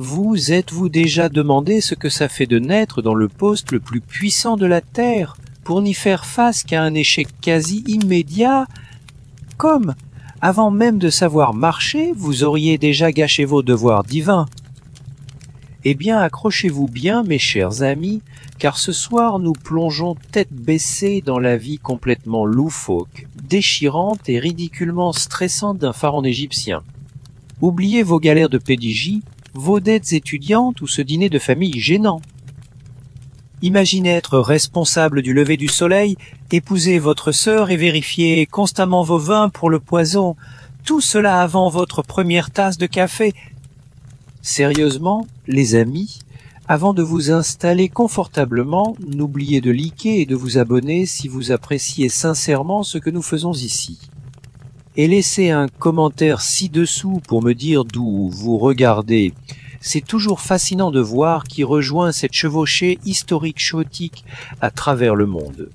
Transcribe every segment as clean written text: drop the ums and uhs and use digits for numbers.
Vous êtes-vous déjà demandé ce que ça fait de naître dans le poste le plus puissant de la Terre, pour n'y faire face qu'à un échec quasi immédiat? Comme, avant même de savoir marcher, vous auriez déjà gâché vos devoirs divins. Eh bien, accrochez-vous bien, mes chers amis, car ce soir nous plongeons tête baissée dans la vie complètement loufoque, déchirante et ridiculement stressante d'un pharaon égyptien. Oubliez vos galères de PDJ, vos dettes étudiantes ou ce dîner de famille gênant. Imaginez être responsable du lever du soleil, épouser votre sœur et vérifier constamment vos vins pour le poison, tout cela avant votre première tasse de café. Sérieusement, les amis, avant de vous installer confortablement, n'oubliez de liker et de vous abonner si vous appréciez sincèrement ce que nous faisons ici. Et laissez un commentaire ci-dessous pour me dire d'où vous regardez. C'est toujours fascinant de voir qui rejoint cette chevauchée historique chaotique à travers le monde.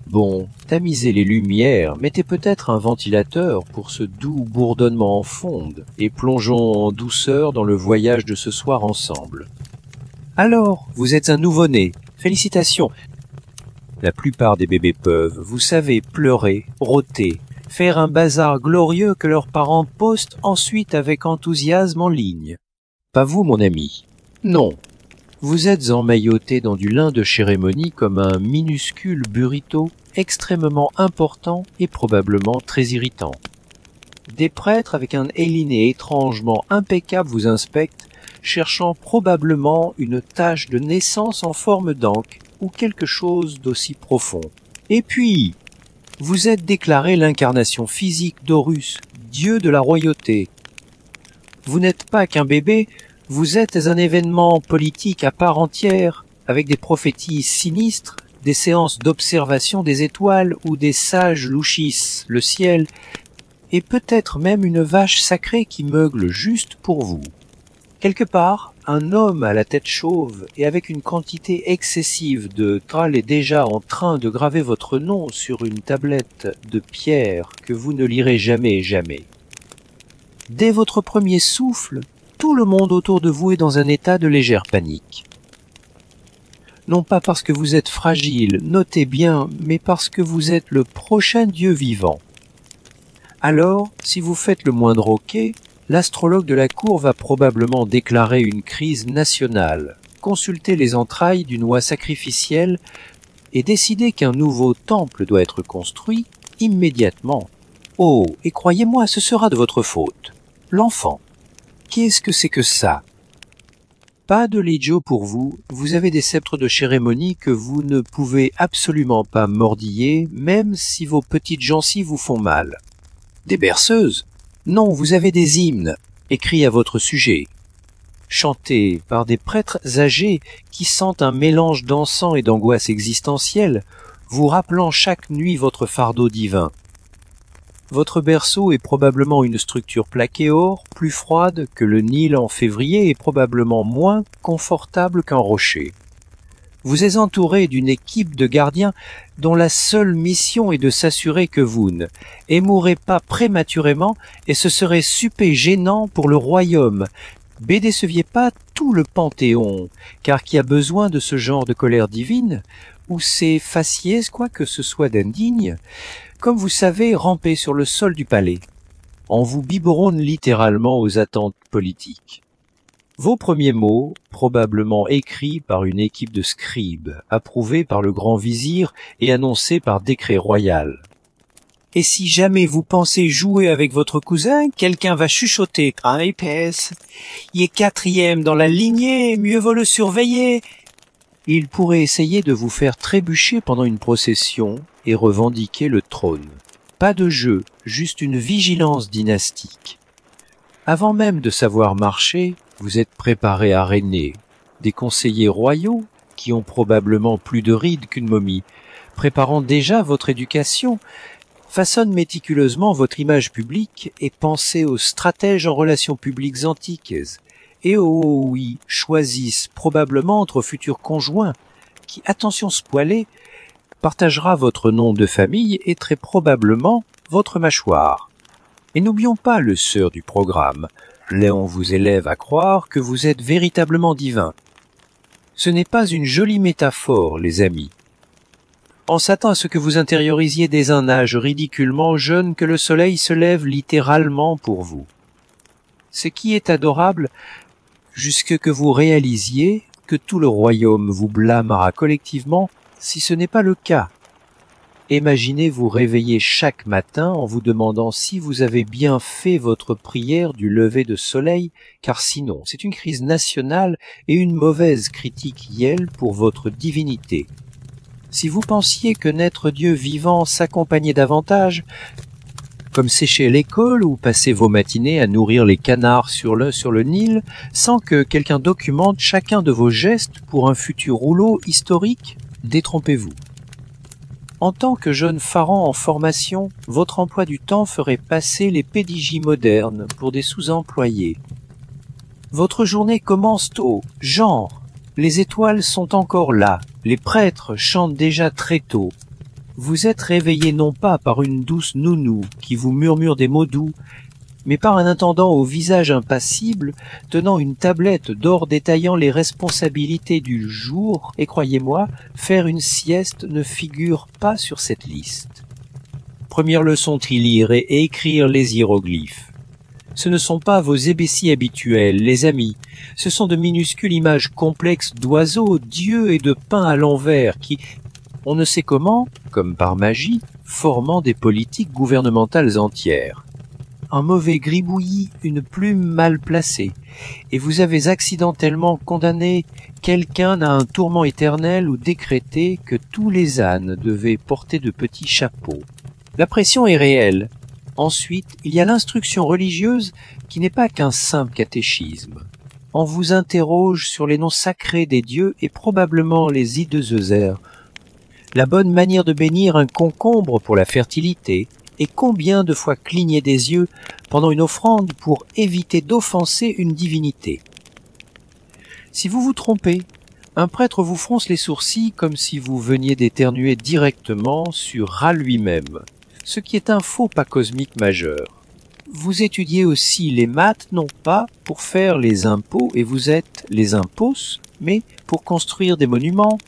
Bon, tamisez les lumières, mettez peut-être un ventilateur pour ce doux bourdonnement en fonde, et plongeons en douceur dans le voyage de ce soir ensemble. Alors, vous êtes un nouveau-né, félicitations. La plupart des bébés peuvent, vous savez, pleurer, rôter, faire un bazar glorieux que leurs parents postent ensuite avec enthousiasme en ligne. Pas vous, mon ami. Non. Vous êtes emmailloté dans du lin de cérémonie comme un minuscule burrito extrêmement important et probablement très irritant. Des prêtres avec un héliné étrangement impeccable vous inspectent, cherchant probablement une tache de naissance en forme d'ancre ou quelque chose d'aussi profond. Et puis, vous êtes déclaré l'incarnation physique d'Horus, dieu de la royauté. Vous n'êtes pas qu'un bébé, vous êtes un événement politique à part entière, avec des prophéties sinistres, des séances d'observation des étoiles où des sages louchissent le ciel, et peut-être même une vache sacrée qui meugle juste pour vous. Quelque part, un homme à la tête chauve et avec une quantité excessive de tralles est déjà en train de graver votre nom sur une tablette de pierre que vous ne lirez jamais. Dès votre premier souffle, tout le monde autour de vous est dans un état de légère panique. Non pas parce que vous êtes fragile, notez bien, mais parce que vous êtes le prochain Dieu vivant. Alors, si vous faites le moindre hoquet, l'astrologue de la cour va probablement déclarer une crise nationale, consulter les entrailles d'une oie sacrificielle et décider qu'un nouveau temple doit être construit immédiatement. Oh, et croyez-moi, ce sera de votre faute. L'enfant. Qu'est-ce que c'est que ça? Pas de Legio pour vous, vous avez des sceptres de cérémonie que vous ne pouvez absolument pas mordiller, même si vos petites gencives vous font mal. Des berceuses? Non, vous avez des hymnes, écrits à votre sujet, chantés par des prêtres âgés qui sentent un mélange d'encens et d'angoisse existentielle, vous rappelant chaque nuit votre fardeau divin. Votre berceau est probablement une structure plaquée or, plus froide que le Nil en février et probablement moins confortable qu'un rocher. Vous êtes entouré d'une équipe de gardiens dont la seule mission est de s'assurer que vous ne mourrez pas prématurément et ce serait super gênant pour le royaume. Bédéceviez pas tout le Panthéon, car qui a besoin de ce genre de colère divine, ou ces faciès quoi que ce soit d'indigne, comme vous savez ramper sur le sol du palais. On vous biberonne littéralement aux attentes politiques. Vos premiers mots, probablement écrits par une équipe de scribes, approuvés par le grand vizir et annoncés par décret royal. Et si jamais vous pensez jouer avec votre cousin, quelqu'un va chuchoter « Ah, épaisse, il est 4e dans la lignée, mieux vaut le surveiller !» Il pourrait essayer de vous faire trébucher pendant une procession et revendiquer le trône. Pas de jeu, juste une vigilance dynastique. Avant même de savoir marcher, vous êtes préparé à régner. Des conseillers royaux, qui ont probablement plus de rides qu'une momie, préparant déjà votre éducation, façonnent méticuleusement votre image publique et pensez aux stratèges en relations publiques antiques, et oui, choisissent probablement entre futurs conjoints, qui, attention spoilée, partagera votre nom de famille et très probablement votre mâchoire. Et n'oublions pas le sœur du programme, Léon vous élève à croire que vous êtes véritablement divin. Ce n'est pas une jolie métaphore, les amis. On s'attend à ce que vous intériorisiez dès un âge ridiculement jeune que le soleil se lève littéralement pour vous. Ce qui est adorable, jusque que vous réalisiez que tout le royaume vous blâmera collectivement si ce n'est pas le cas. Imaginez vous réveiller chaque matin en vous demandant si vous avez bien fait votre prière du lever de soleil, car sinon c'est une crise nationale et une mauvaise critique yelle pour votre divinité. Si vous pensiez que naître Dieu vivant s'accompagnait davantage, comme sécher l'école ou passer vos matinées à nourrir les canards sur le Nil, sans que quelqu'un documente chacun de vos gestes pour un futur rouleau historique, détrompez-vous. En tant que jeune pharaon en formation, votre emploi du temps ferait passer les PDJ modernes pour des sous-employés. Votre journée commence tôt, genre, les étoiles sont encore là, les prêtres chantent déjà très tôt. Vous êtes réveillé non pas par une douce nounou qui vous murmure des mots doux, mais par un intendant au visage impassible, tenant une tablette d'or détaillant les responsabilités du jour, et croyez-moi, faire une sieste ne figure pas sur cette liste. Première leçon, lire et écrire les hiéroglyphes. Ce ne sont pas vos ébécis habituels, les amis, ce sont de minuscules images complexes d'oiseaux, d'yeux et de pains à l'envers qui, on ne sait comment, comme par magie, formant des politiques gouvernementales entières. Un mauvais gribouillis, une plume mal placée, et vous avez accidentellement condamné quelqu'un à un tourment éternel ou décrété que tous les ânes devaient porter de petits chapeaux. La pression est réelle. Ensuite, il y a l'instruction religieuse qui n'est pas qu'un simple catéchisme. On vous interroge sur les noms sacrés des dieux et probablement les ideuser, la bonne manière de bénir un concombre pour la fertilité, et combien de fois cligner des yeux pendant une offrande pour éviter d'offenser une divinité. Si vous vous trompez, un prêtre vous fronce les sourcils comme si vous veniez d'éternuer directement sur Ra lui-même, ce qui est un faux pas cosmique majeur. Vous étudiez aussi les maths non pas pour faire les impôts et vous êtes les impôts, mais pour construire des monuments.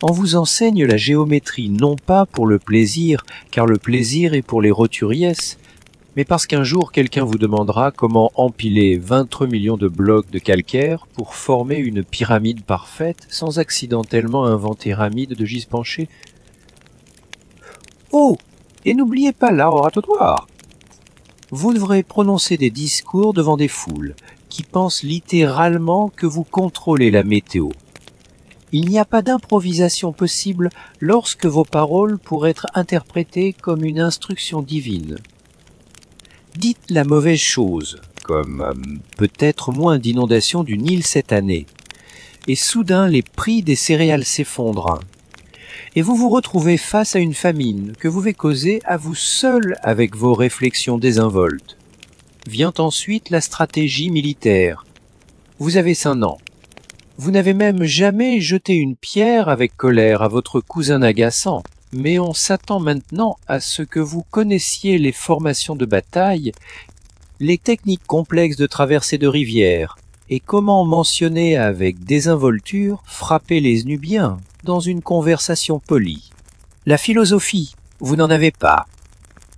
On vous enseigne la géométrie non pas pour le plaisir, car le plaisir est pour les roturiès, mais parce qu'un jour quelqu'un vous demandera comment empiler 23 millions de blocs de calcaire pour former une pyramide parfaite sans accidentellement inventer Hamid de Gise penché. Oh, et n'oubliez pas l'art oratoire. Vous devrez prononcer des discours devant des foules qui pensent littéralement que vous contrôlez la météo. Il n'y a pas d'improvisation possible lorsque vos paroles pourraient être interprétées comme une instruction divine. Dites la mauvaise chose, comme peut-être moins d'inondations du Nil cette année, et soudain les prix des céréales s'effondrent. Et vous vous retrouvez face à une famine que vous pouvez causer à vous seul avec vos réflexions désinvoltes. Vient ensuite la stratégie militaire. Vous avez 5 ans. Vous n'avez même jamais jeté une pierre avec colère à votre cousin agaçant, mais on s'attend maintenant à ce que vous connaissiez les formations de bataille, les techniques complexes de traversée de rivières, et comment mentionner avec désinvolture frapper les Nubiens dans une conversation polie. La philosophie, vous n'en avez pas.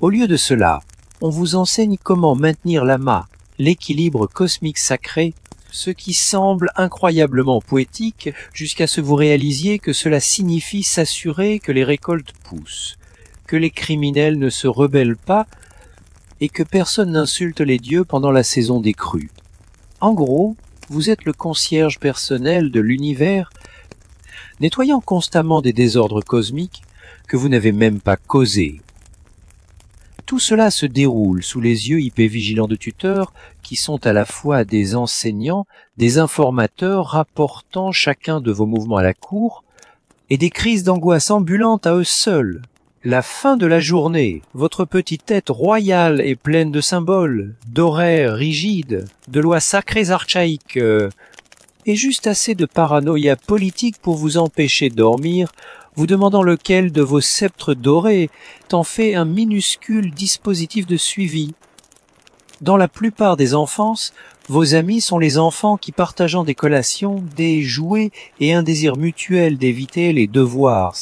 Au lieu de cela, on vous enseigne comment maintenir l'amas, l'équilibre cosmique sacré, ce qui semble incroyablement poétique jusqu'à ce que vous réalisiez que cela signifie s'assurer que les récoltes poussent, que les criminels ne se rebellent pas et que personne n'insulte les dieux pendant la saison des crues. En gros, vous êtes le concierge personnel de l'univers, nettoyant constamment des désordres cosmiques que vous n'avez même pas causés. Tout cela se déroule sous les yeux hyper-vigilants de tuteurs qui sont à la fois des enseignants, des informateurs rapportant chacun de vos mouvements à la cour, et des crises d'angoisse ambulantes à eux seuls. La fin de la journée, votre petite tête royale est pleine de symboles, d'horaires rigides, de lois sacrées archaïques, et juste assez de paranoïa politique pour vous empêcher de dormir, vous demandant lequel de vos sceptres dorés t'en fait un minuscule dispositif de suivi. Dans la plupart des enfances, vos amis sont les enfants qui, partageant des collations, des jouets et un désir mutuel d'éviter les devoirs.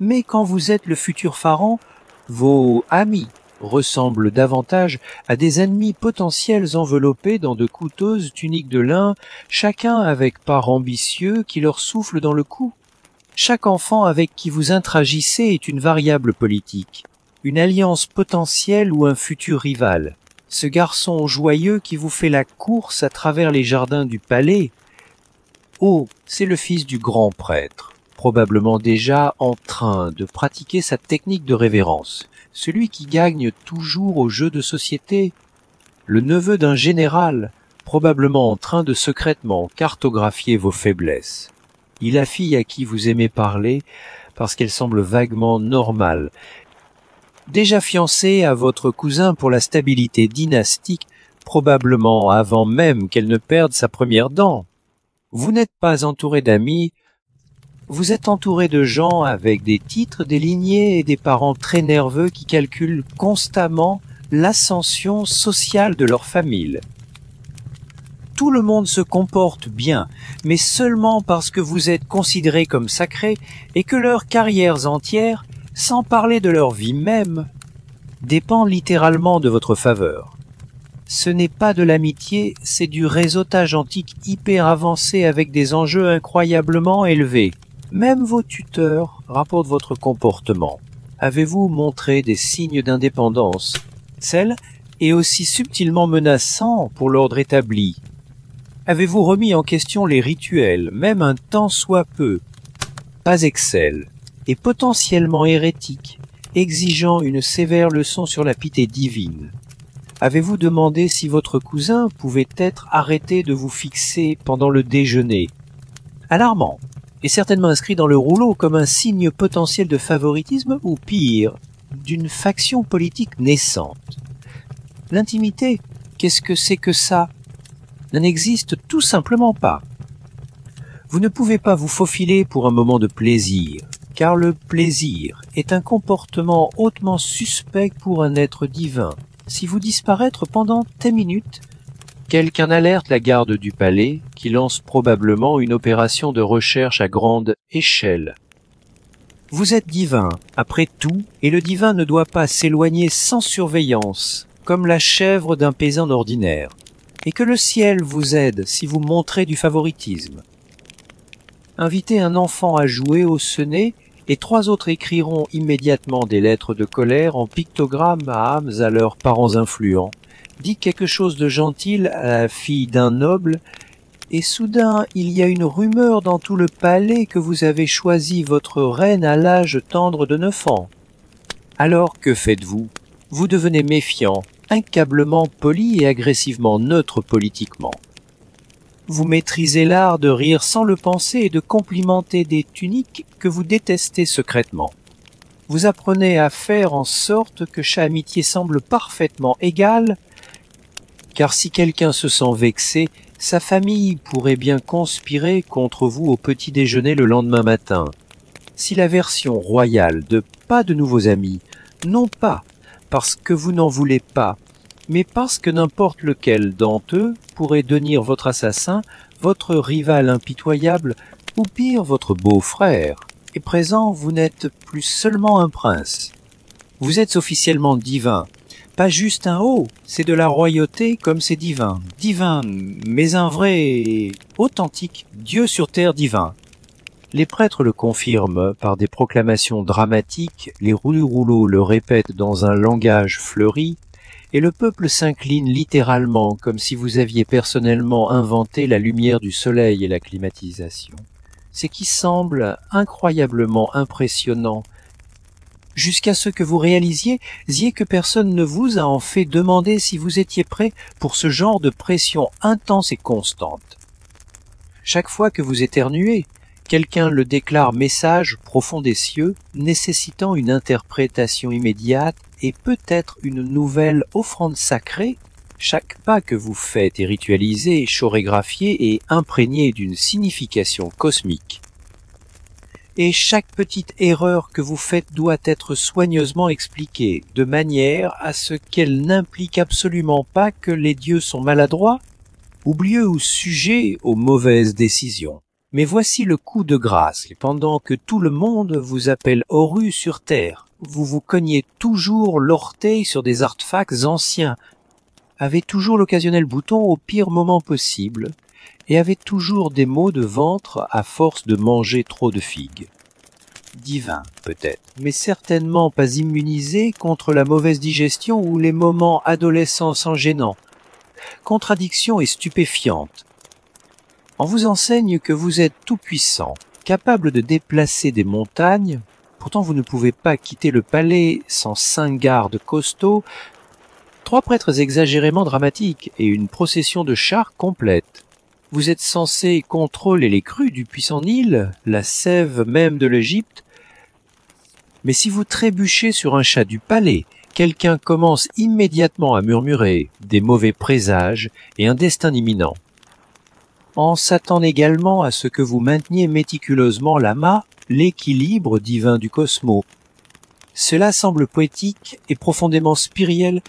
Mais quand vous êtes le futur pharaon, vos amis ressemblent davantage à des ennemis potentiels enveloppés dans de coûteuses tuniques de lin, chacun avec part ambitieux qui leur souffle dans le cou. Chaque enfant avec qui vous interagissez est une variable politique, une alliance potentielle ou un futur rival. Ce garçon joyeux qui vous fait la course à travers les jardins du palais, oh, c'est le fils du grand prêtre, probablement déjà en train de pratiquer sa technique de révérence, celui qui gagne toujours aux jeux de société, le neveu d'un général, probablement en train de secrètement cartographier vos faiblesses. Et la fille à qui vous aimez parler, parce qu'elle semble vaguement normale, déjà fiancée à votre cousin pour la stabilité dynastique, probablement avant même qu'elle ne perde sa première dent. Vous n'êtes pas entouré d'amis, vous êtes entouré de gens avec des titres, des lignées et des parents très nerveux qui calculent constamment l'ascension sociale de leur famille. Tout le monde se comporte bien, mais seulement parce que vous êtes considérés comme sacrés et que leurs carrières entières, sans parler de leur vie même, dépendent littéralement de votre faveur. Ce n'est pas de l'amitié, c'est du réseautage antique hyper avancé avec des enjeux incroyablement élevés. Même vos tuteurs rapportent votre comportement. Avez-vous montré des signes d'indépendance? Celle est aussi subtilement menaçant pour l'ordre établi. Avez-vous remis en question les rituels, même un tant soit peu? Pas excel, et potentiellement hérétique, exigeant une sévère leçon sur la piété divine. Avez-vous demandé si votre cousin pouvait être arrêté de vous fixer pendant le déjeuner? Alarmant, et certainement inscrit dans le rouleau comme un signe potentiel de favoritisme ou pire, d'une faction politique naissante. L'intimité, qu'est-ce que c'est que ça? N'existe tout simplement pas. Vous ne pouvez pas vous faufiler pour un moment de plaisir, car le plaisir est un comportement hautement suspect pour un être divin. Si vous disparaître pendant tes minutes, quelqu'un alerte la garde du palais qui lance probablement une opération de recherche à grande échelle. Vous êtes divin, après tout, et le divin ne doit pas s'éloigner sans surveillance, comme la chèvre d'un paysan ordinaire, et que le ciel vous aide si vous montrez du favoritisme. Invitez un enfant à jouer au senet, et 3 autres écriront immédiatement des lettres de colère en pictogrammes à âmes à leurs parents influents. Dites quelque chose de gentil à la fille d'un noble, et soudain il y a une rumeur dans tout le palais que vous avez choisi votre reine à l'âge tendre de 9 ans. Alors que faites-vous? Vous devenez méfiant, implacablement poli et agressivement neutre politiquement. Vous maîtrisez l'art de rire sans le penser et de complimenter des tuniques que vous détestez secrètement. Vous apprenez à faire en sorte que chaque amitié semble parfaitement égale, car si quelqu'un se sent vexé, sa famille pourrait bien conspirer contre vous au petit déjeuner le lendemain matin. Si la version royale de pas de nouveaux amis, non pas parce que vous n'en voulez pas, mais parce que n'importe lequel d'entre eux pourrait devenir votre assassin, votre rival impitoyable, ou pire, votre beau-frère, est présent, vous n'êtes plus seulement un prince. Vous êtes officiellement divin, pas juste un haut, c'est de la royauté comme c'est divin. Divin, mais un vrai et authentique Dieu sur terre divin. Les prêtres le confirment par des proclamations dramatiques, les rouleaux le répètent dans un langage fleuri, et le peuple s'incline littéralement comme si vous aviez personnellement inventé la lumière du soleil et la climatisation. C'est qui semble incroyablement impressionnant, jusqu'à ce que vous réalisiez que personne ne vous a en fait demandé si vous étiez prêt pour ce genre de pression intense et constante. Chaque fois que vous éternuez, quelqu'un le déclare message profond des cieux, nécessitant une interprétation immédiate et peut-être une nouvelle offrande sacrée. Chaque pas que vous faites est ritualisé, chorégraphié et imprégné d'une signification cosmique. et chaque petite erreur que vous faites doit être soigneusement expliquée, de manière à ce qu'elle n'implique absolument pas que les dieux sont maladroits, oublieux ou sujets aux mauvaises décisions. Mais voici le coup de grâce, pendant que tout le monde vous appelle Horus sur Terre, vous vous cognez toujours l'orteil sur des artefacts anciens, avez toujours l'occasionnel bouton au pire moment possible, et avez toujours des maux de ventre à force de manger trop de figues. Divin, peut-être, mais certainement pas immunisé contre la mauvaise digestion ou les moments adolescents sans gênants. Contradiction et stupéfiante. On vous enseigne que vous êtes tout-puissant, capable de déplacer des montagnes, pourtant vous ne pouvez pas quitter le palais sans 5 gardes costauds, 3 prêtres exagérément dramatiques et une procession de chars complète. Vous êtes censé contrôler les crues du puissant Nil, la sève même de l'Égypte, mais si vous trébuchez sur un chat du palais, quelqu'un commence immédiatement à murmurer des mauvais présages et un destin imminent. On s'attend également à ce que vous mainteniez méticuleusement l'amas, l'équilibre divin du cosmos. Cela semble poétique et profondément spirituel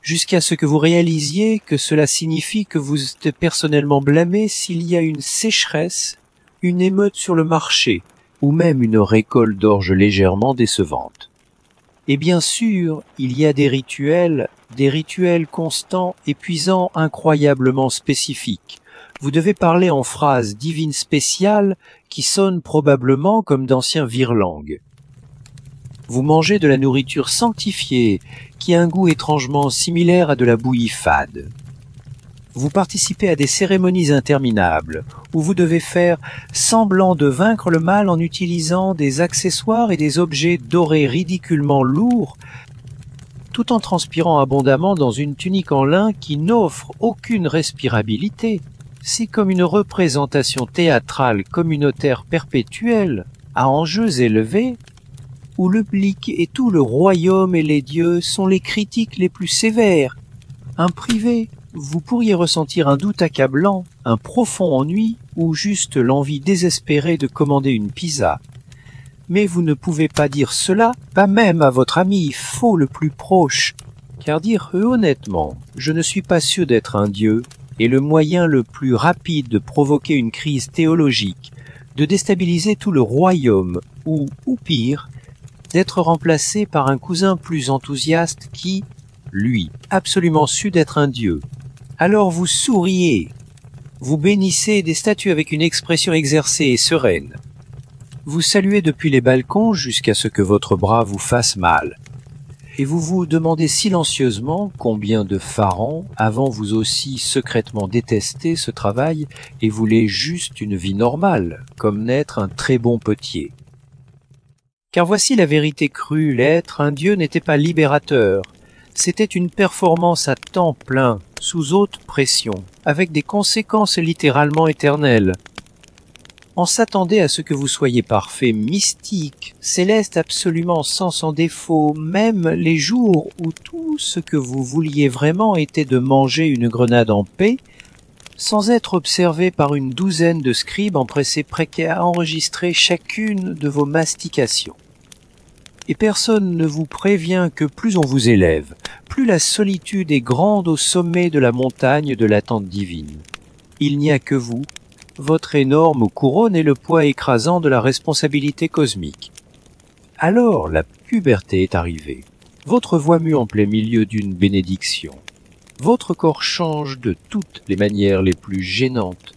jusqu'à ce que vous réalisiez que cela signifie que vous êtes personnellement blâmé s'il y a une sécheresse, une émeute sur le marché ou même une récolte d'orge légèrement décevante. Et bien sûr, il y a des rituels constants, épuisants, incroyablement spécifiques. Vous devez parler en phrases divines spéciales qui sonnent probablement comme d'anciens virelangues. Vous mangez de la nourriture sanctifiée qui a un goût étrangement similaire à de la bouillie fade. Vous participez à des cérémonies interminables où vous devez faire semblant de vaincre le mal en utilisant des accessoires et des objets dorés ridiculement lourds, tout en transpirant abondamment dans une tunique en lin qui n'offre aucune respirabilité. C'est comme une représentation théâtrale communautaire perpétuelle, à enjeux élevés, où le public et tout le royaume et les dieux sont les critiques les plus sévères. Un privé, vous pourriez ressentir un doute accablant, un profond ennui ou juste l'envie désespérée de commander une pizza. Mais vous ne pouvez pas dire cela, pas même à votre ami faux le plus proche, car dire honnêtement « je ne suis pas sûr d'être un dieu » est le moyen le plus rapide de provoquer une crise théologique, de déstabiliser tout le royaume ou pire, d'être remplacé par un cousin plus enthousiaste qui, lui, absolument su d'être un dieu. Alors vous souriez, vous bénissez des statues avec une expression exercée et sereine. Vous saluez depuis les balcons jusqu'à ce que votre bras vous fasse mal. Et vous vous demandez silencieusement combien de pharaons, avant vous aussi secrètement détesté ce travail et voulaient juste une vie normale, comme naître un très bon potier. Car voici la vérité crue, l'être, un dieu n'était pas libérateur, c'était une performance à temps plein, sous haute pression, avec des conséquences littéralement éternelles. On s'attendait à ce que vous soyez parfait, mystique, céleste absolument sans défaut, même les jours où tout ce que vous vouliez vraiment était de manger une grenade en paix, sans être observé par une douzaine de scribes empressés précaires à enregistrer chacune de vos mastications. Et personne ne vous prévient que plus on vous élève, plus la solitude est grande au sommet de la montagne de l'attente divine. Il n'y a que vous, votre énorme couronne et le poids écrasant de la responsabilité cosmique. Alors la puberté est arrivée. Votre voix mue en plein milieu d'une bénédiction. Votre corps change de toutes les manières les plus gênantes.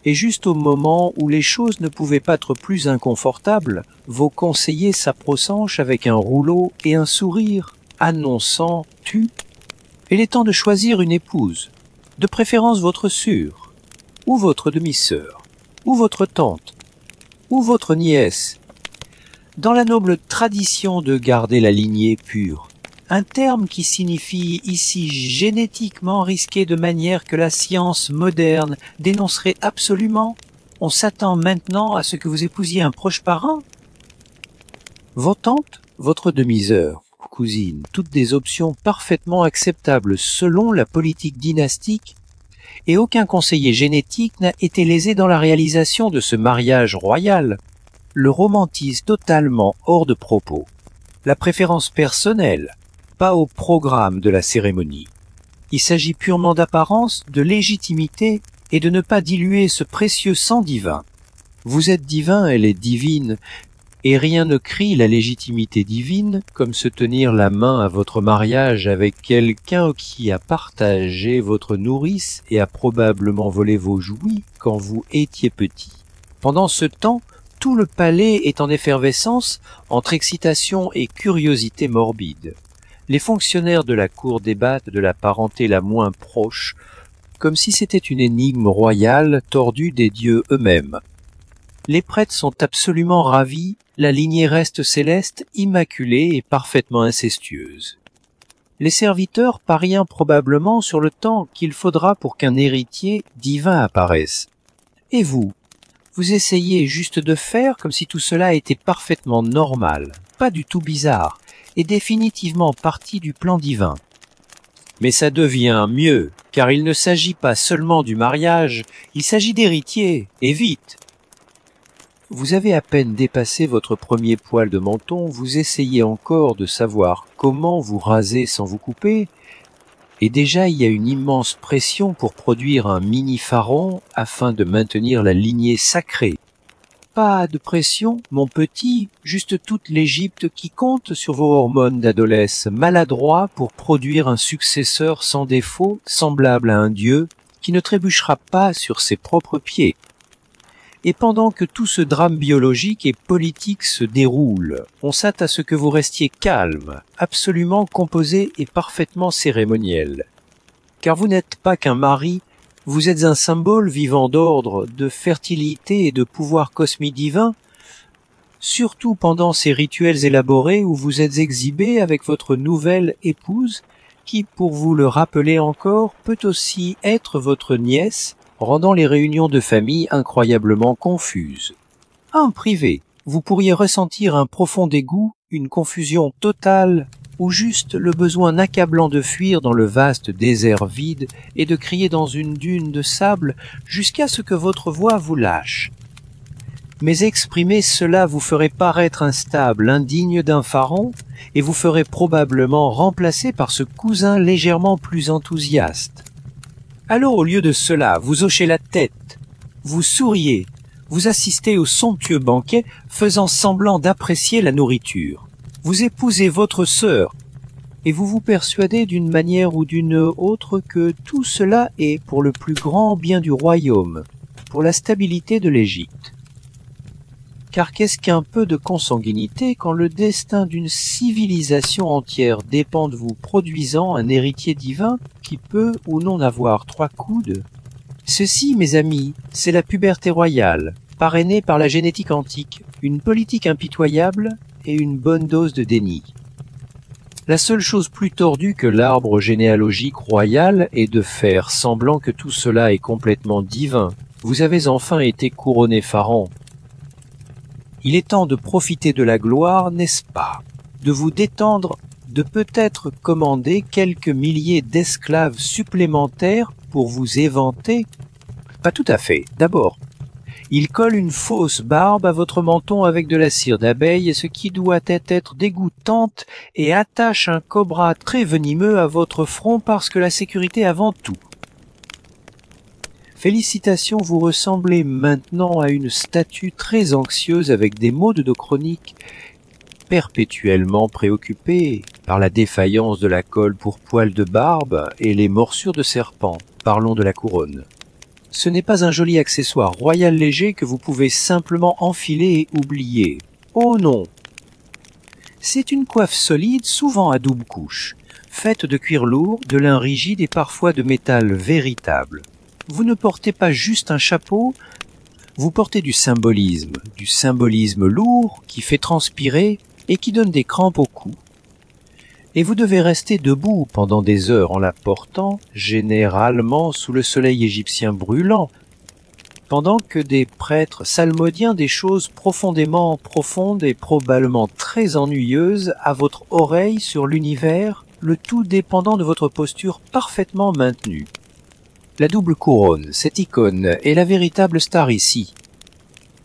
Et juste au moment où les choses ne pouvaient pas être plus inconfortables, vos conseillers s'approchent avec un rouleau et un sourire, annonçant « tu ». Il est temps de choisir une épouse, de préférence votre sœur, ou votre demi-sœur, ou votre tante, ou votre nièce, dans la noble tradition de garder la lignée pure. Un terme qui signifie ici génétiquement risqué de manière que la science moderne dénoncerait absolument. On s'attend maintenant à ce que vous épousiez un proche parent. Vos tantes, votre demi-sœur, cousine, toutes des options parfaitement acceptables selon la politique dynastique, et aucun conseiller génétique n'a été lésé dans la réalisation de ce mariage royal. le romantisent totalement hors de propos. La préférence personnelle, pas au programme de la cérémonie. Il s'agit purement d'apparence, de légitimité et de ne pas diluer ce précieux sang divin. Vous êtes divin, elle est divine, et rien ne crie la légitimité divine comme se tenir la main à votre mariage avec quelqu'un qui a partagé votre nourrice et a probablement volé vos jouets quand vous étiez petit. Pendant ce temps, tout le palais est en effervescence entre excitation et curiosité morbide. Les fonctionnaires de la cour débattent de la parenté la moins proche, comme si c'était une énigme royale tordue des dieux eux-mêmes. Les prêtres sont absolument ravis, la lignée reste céleste, immaculée et parfaitement incestueuse. Les serviteurs parient probablement sur le temps qu'il faudra pour qu'un héritier divin apparaisse. Et vous essayez juste de faire comme si tout cela était parfaitement normal, pas du tout bizarre, et définitivement partie du plan divin. Mais ça devient mieux, car il ne s'agit pas seulement du mariage, il s'agit d'héritiers, et vite. Vous avez à peine dépassé votre premier poil de menton, vous essayez encore de savoir comment vous raser sans vous couper, et déjà il y a une immense pression pour produire un mini-pharaon afin de maintenir la lignée sacrée. Pas de pression, mon petit, juste toute l'Égypte qui compte sur vos hormones d'adolescence maladroit pour produire un successeur sans défaut, semblable à un dieu, qui ne trébuchera pas sur ses propres pieds. Et pendant que tout ce drame biologique et politique se déroule, on s'attend à ce que vous restiez calme, absolument composé et parfaitement cérémoniel. Car vous n'êtes pas qu'un mari, vous êtes un symbole vivant d'ordre, de fertilité et de pouvoir cosmique divin, surtout pendant ces rituels élaborés où vous êtes exhibé avec votre nouvelle épouse, qui, pour vous le rappeler encore, peut aussi être votre nièce, rendant les réunions de famille incroyablement confuses. En privé, vous pourriez ressentir un profond dégoût, une confusion totale, ou juste le besoin accablant de fuir dans le vaste désert vide et de crier dans une dune de sable jusqu'à ce que votre voix vous lâche. Mais exprimer cela vous ferait paraître instable, indigne d'un pharaon, et vous ferait probablement remplacer par ce cousin légèrement plus enthousiaste. Alors au lieu de cela, vous hochez la tête, vous souriez, vous assistez au somptueux banquet, faisant semblant d'apprécier la nourriture. Vous épousez votre sœur, et vous vous persuadez d'une manière ou d'une autre que tout cela est pour le plus grand bien du royaume, pour la stabilité de l'Égypte. Car qu'est-ce qu'un peu de consanguinité quand le destin d'une civilisation entière dépend de vous produisant un héritier divin qui peut ou non avoir 3 coudes? Ceci, mes amis, c'est la puberté royale, parrainée par la génétique antique, une politique impitoyable et une bonne dose de déni. La seule chose plus tordue que l'arbre généalogique royal est de faire semblant que tout cela est complètement divin. Vous avez enfin été couronné pharaon. Il est temps de profiter de la gloire, n'est-ce pas? De vous détendre, de peut-être commander quelques milliers d'esclaves supplémentaires pour vous éventer? Pas tout à fait. D'abord, il colle une fausse barbe à votre menton avec de la cire d'abeille, ce qui doit être dégoûtante, et attache un cobra très venimeux à votre front parce que la sécurité avant tout. Félicitations, vous ressemblez maintenant à une statue très anxieuse avec des maux de dos chroniques, perpétuellement préoccupée par la défaillance de la colle pour poils de barbe et les morsures de serpent. Parlons de la couronne. Ce n'est pas un joli accessoire royal léger que vous pouvez simplement enfiler et oublier. Oh non! C'est une coiffe solide, souvent à double couche, faite de cuir lourd, de lin rigide et parfois de métal véritable. Vous ne portez pas juste un chapeau, vous portez du symbolisme lourd qui fait transpirer et qui donne des crampes au cou. Et vous devez rester debout pendant des heures en la portant, généralement sous le soleil égyptien brûlant, pendant que des prêtres psalmodient des choses profondément profondes et probablement très ennuyeuses à votre oreille sur l'univers, le tout dépendant de votre posture parfaitement maintenue. La double couronne, cette icône, est la véritable star ici.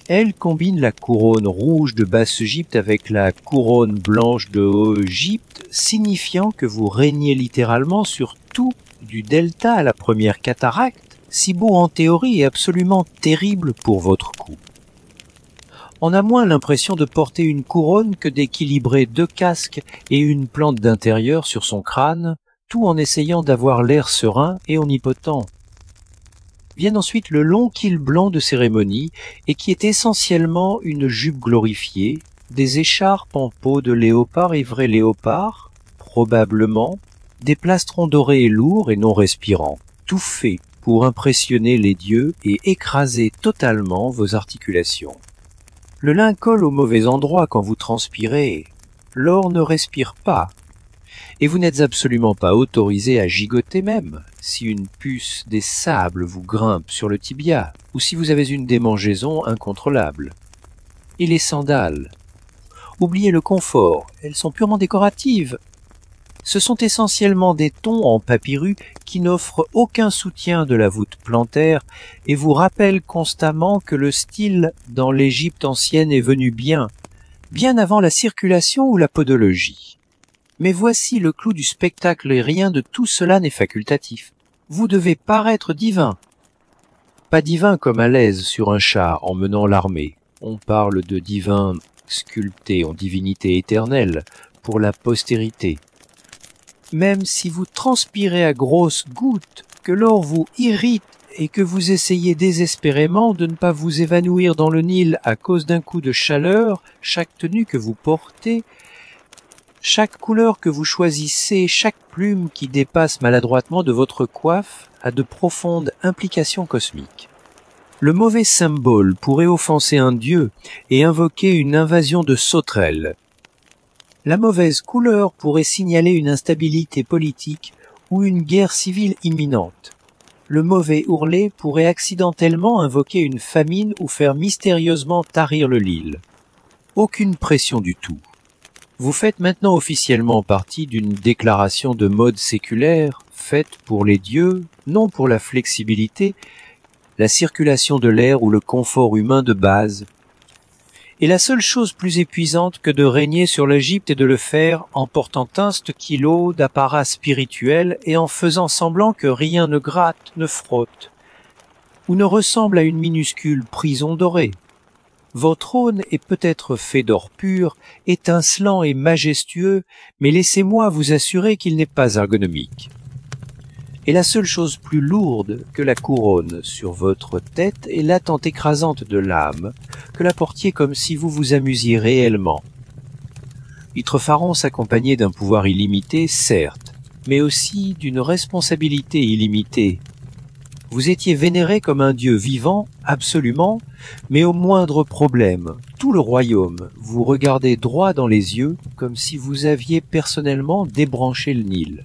Elle combine la couronne rouge de Basse-Égypte avec la couronne blanche de Haut-Égypte, signifiant que vous régnez littéralement sur tout, du delta à la première cataracte, si beau en théorie et absolument terrible pour votre cou. On a moins l'impression de porter une couronne que d'équilibrer 2 casques et une plante d'intérieur sur son crâne, tout en essayant d'avoir l'air serein et omnipotent. Viennent ensuite le long kilt blanc de cérémonie et qui est essentiellement une jupe glorifiée, des écharpes en peau de léopard et vrai léopard, probablement, des plastrons dorés et lourds et non respirants, tout fait pour impressionner les dieux et écraser totalement vos articulations. Le lin colle au mauvais endroit quand vous transpirez, l'or ne respire pas, et vous n'êtes absolument pas autorisé à gigoter même, si une puce des sables vous grimpe sur le tibia, ou si vous avez une démangeaison incontrôlable. Et les sandales? Oubliez le confort, elles sont purement décoratives. Ce sont essentiellement des tons en papyrus qui n'offrent aucun soutien de la voûte plantaire et vous rappellent constamment que le style dans l'Égypte ancienne est venu bien avant la circulation ou la podologie. Mais voici le clou du spectacle et rien de tout cela n'est facultatif. Vous devez paraître divin. Pas divin comme à l'aise sur un char en menant l'armée. On parle de divin sculpté en divinité éternelle pour la postérité. Même si vous transpirez à grosses gouttes, que l'or vous irrite et que vous essayez désespérément de ne pas vous évanouir dans le Nil à cause d'un coup de chaleur, chaque tenue que vous portez, chaque couleur que vous choisissez, chaque plume qui dépasse maladroitement de votre coiffe a de profondes implications cosmiques. Le mauvais symbole pourrait offenser un dieu et invoquer une invasion de sauterelles. La mauvaise couleur pourrait signaler une instabilité politique ou une guerre civile imminente. Le mauvais ourlet pourrait accidentellement invoquer une famine ou faire mystérieusement tarir le Nil. Aucune pression du tout. Vous faites maintenant officiellement partie d'une déclaration de mode séculaire faite pour les dieux, non pour la flexibilité, la circulation de l'air ou le confort humain de base. Et la seule chose plus épuisante que de régner sur l'Égypte est de le faire en portant un kilo d'apparat spirituel et en faisant semblant que rien ne gratte, ne frotte, ou ne ressemble à une minuscule prison dorée. Votre trône est peut-être fait d'or pur, étincelant et majestueux, mais laissez-moi vous assurer qu'il n'est pas ergonomique. Et la seule chose plus lourde que la couronne sur votre tête est l'attente écrasante de l'âme, que la portiez comme si vous vous amusiez réellement. Itrephaaron s'accompagnait d'un pouvoir illimité, certes, mais aussi d'une responsabilité illimitée. Vous étiez vénéré comme un dieu vivant, absolument, mais au moindre problème, tout le royaume vous regardait droit dans les yeux comme si vous aviez personnellement débranché le Nil.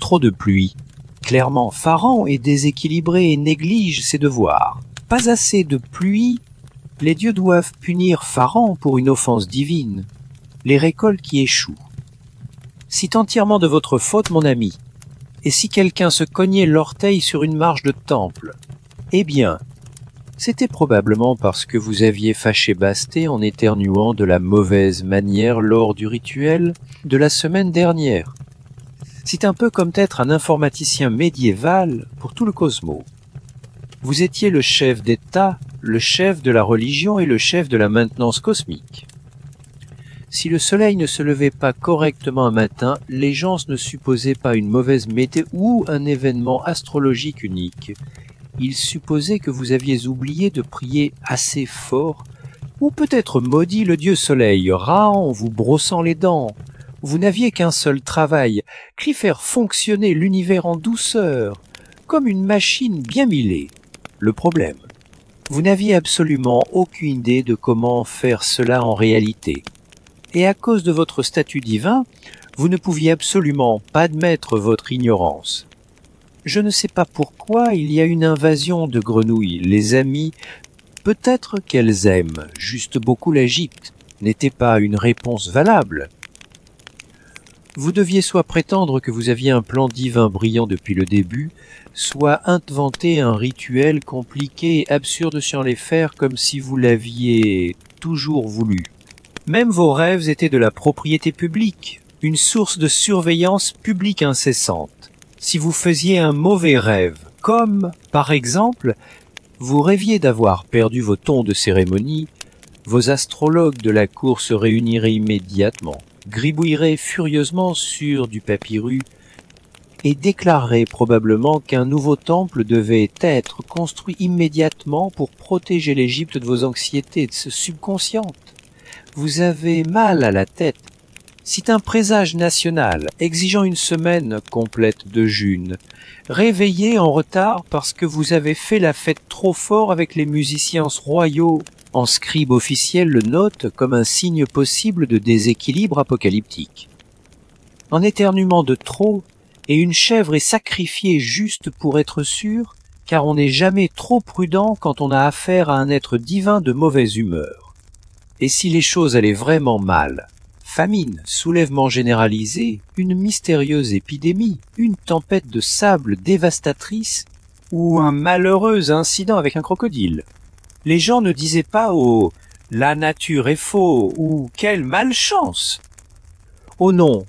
Trop de pluie. Clairement, Pharaon est déséquilibré et néglige ses devoirs. Pas assez de pluie, les dieux doivent punir Pharaon pour une offense divine. Les récoltes qui échouent. C'est entièrement de votre faute, mon ami. Et si quelqu'un se cognait l'orteil sur une marche de temple? Eh bien, c'était probablement parce que vous aviez fâché Basté en éternuant de la mauvaise manière lors du rituel de la semaine dernière. C'est un peu comme être un informaticien médiéval pour tout le cosmos. Vous étiez le chef d'État, le chef de la religion et le chef de la maintenance cosmique. Si le soleil ne se levait pas correctement un matin, les gens ne supposaient pas une mauvaise météo ou un événement astrologique unique. Ils supposaient que vous aviez oublié de prier assez fort, ou peut-être maudit le dieu soleil, rat en vous brossant les dents. Vous n'aviez qu'un seul travail, faire fonctionner l'univers en douceur, comme une machine bien milée. Le problème, vous n'aviez absolument aucune idée de comment faire cela en réalité. Et à cause de votre statut divin, vous ne pouviez absolument pas admettre votre ignorance. Je ne sais pas pourquoi il y a une invasion de grenouilles. Les amis, peut-être qu'elles aiment juste beaucoup l'Égypte, n'était pas une réponse valable. Vous deviez soit prétendre que vous aviez un plan divin brillant depuis le début, soit inventer un rituel compliqué et absurde sur les faire comme si vous l'aviez toujours voulu. Même vos rêves étaient de la propriété publique, une source de surveillance publique incessante. Si vous faisiez un mauvais rêve, comme, par exemple, vous rêviez d'avoir perdu vos tons de cérémonie, vos astrologues de la cour se réuniraient immédiatement, gribouilleraient furieusement sur du papyrus et déclareraient probablement qu'un nouveau temple devait être construit immédiatement pour protéger l'Égypte de vos anxiétés subconscientes. Vous avez mal à la tête. C'est un présage national exigeant une semaine complète de jeûne, réveillé en retard parce que vous avez fait la fête trop fort avec les musiciens royaux. En scribe officiel le note comme un signe possible de déséquilibre apocalyptique. Un éternuement de trop, et une chèvre est sacrifiée juste pour être sûr, car on n'est jamais trop prudent quand on a affaire à un être divin de mauvaise humeur. Et si les choses allaient vraiment mal, famine, soulèvement généralisé, une mystérieuse épidémie, une tempête de sable dévastatrice, ou un malheureux incident avec un crocodile, les gens ne disaient pas « la nature est faux » ou « quelle malchance ». Oh non,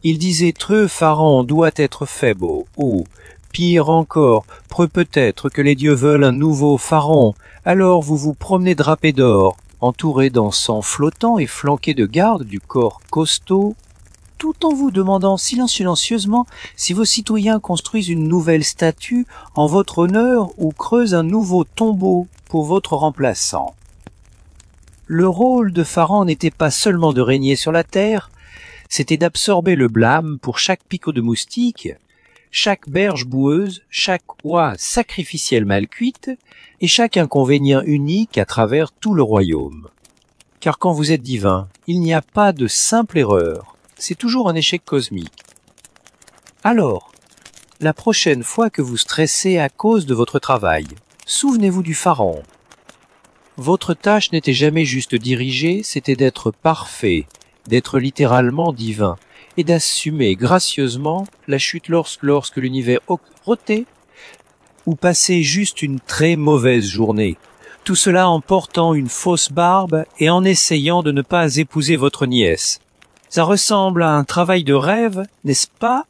ils disaient « Treux Pharaon doit être faible » ou « pire encore, peut-être que les dieux veulent un nouveau Pharaon, alors vous vous promenez drapé d'or, entouré d'encens flottant et flanqué de gardes du corps costaud, tout en vous demandant silencieusement si vos citoyens construisent une nouvelle statue en votre honneur ou creusent un nouveau tombeau pour votre remplaçant. Le rôle de Pharaon n'était pas seulement de régner sur la terre, c'était d'absorber le blâme pour chaque picot de moustique, chaque berge boueuse, chaque oie sacrificielle mal cuite et chaque inconvénient unique à travers tout le royaume. Car quand vous êtes divin, il n'y a pas de simple erreur, c'est toujours un échec cosmique. Alors, la prochaine fois que vous stressez à cause de votre travail, souvenez-vous du Pharaon. Votre tâche n'était jamais juste dirigée, c'était d'être parfait, d'être littéralement divin, et d'assumer gracieusement la chute lorsque l'univers rotait, ou passait juste une très mauvaise journée. Tout cela en portant une fausse barbe et en essayant de ne pas épouser votre nièce. Ça ressemble à un travail de rêve, n'est-ce pas?